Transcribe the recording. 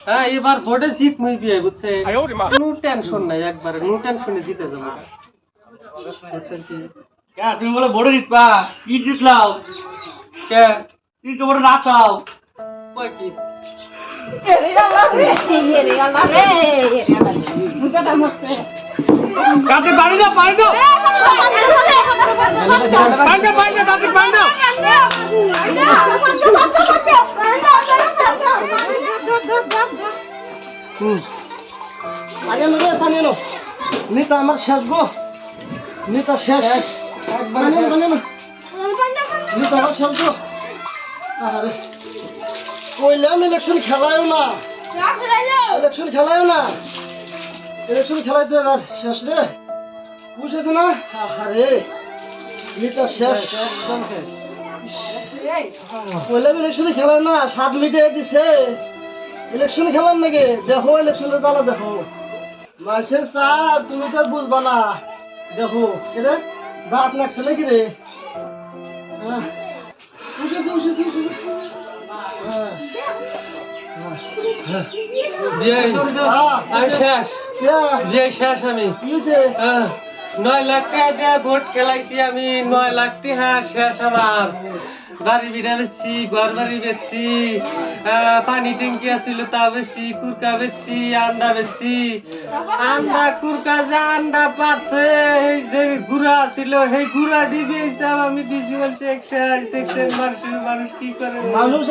হ্যাঁ এবার ভোটে জিত মুই বিয়ে বুঝছে কোনো টেনশন নাই একবারে নো টেনশনে জিতে যাবো বুঝছেন কি তুমি বলে ভোটে জিতবা কি জিতলাও কে তুমি তো ভোটে নাচাও কয় কি কাতে পানি দাও দাদি পানি দাও আগে লোকে পানি এলো নিতা আমার শেষ গো নিতা শেষ একবার নিতা আমার শেষ গো আরে কইলাম ইলেকশন খেলায়ও না ইলেকশন খেলাইতে এবার শেষ রে বুঝেছে না আরে নিতা শেষ একদম শেষ কইলাম ইলেকশনে খেলায় না 7 মিনিটে দিছে ইলেকশন খেলার নাকি দেখো ইলেকশনে জ্বালা দেখো মাসের চা তুমি তো বুঝবা না দেখো রে দাঁত লাগছে নাকি রে উঠেছে শেষ আমি 9 লাখ টাকা দিয়ে ভোট খেলাইছি আমি 9 লাখ টাকা শেষ আমার বাড়ি বিড়া বেচছি ঘর বাড়ি বেচছি পানি ট্যাঙ্কি আছিল তা বেচছি কুরকা বেচছি আন্ডা বেচছি আন্ডা কুরকা যে আন্ডা পাচ্ছে এই যে গুড়া ছিল সেই গুড়া ডিবে হিসাব আমি দিছি বলছে 180 দেখছেন মানুষ কি করে মানুষ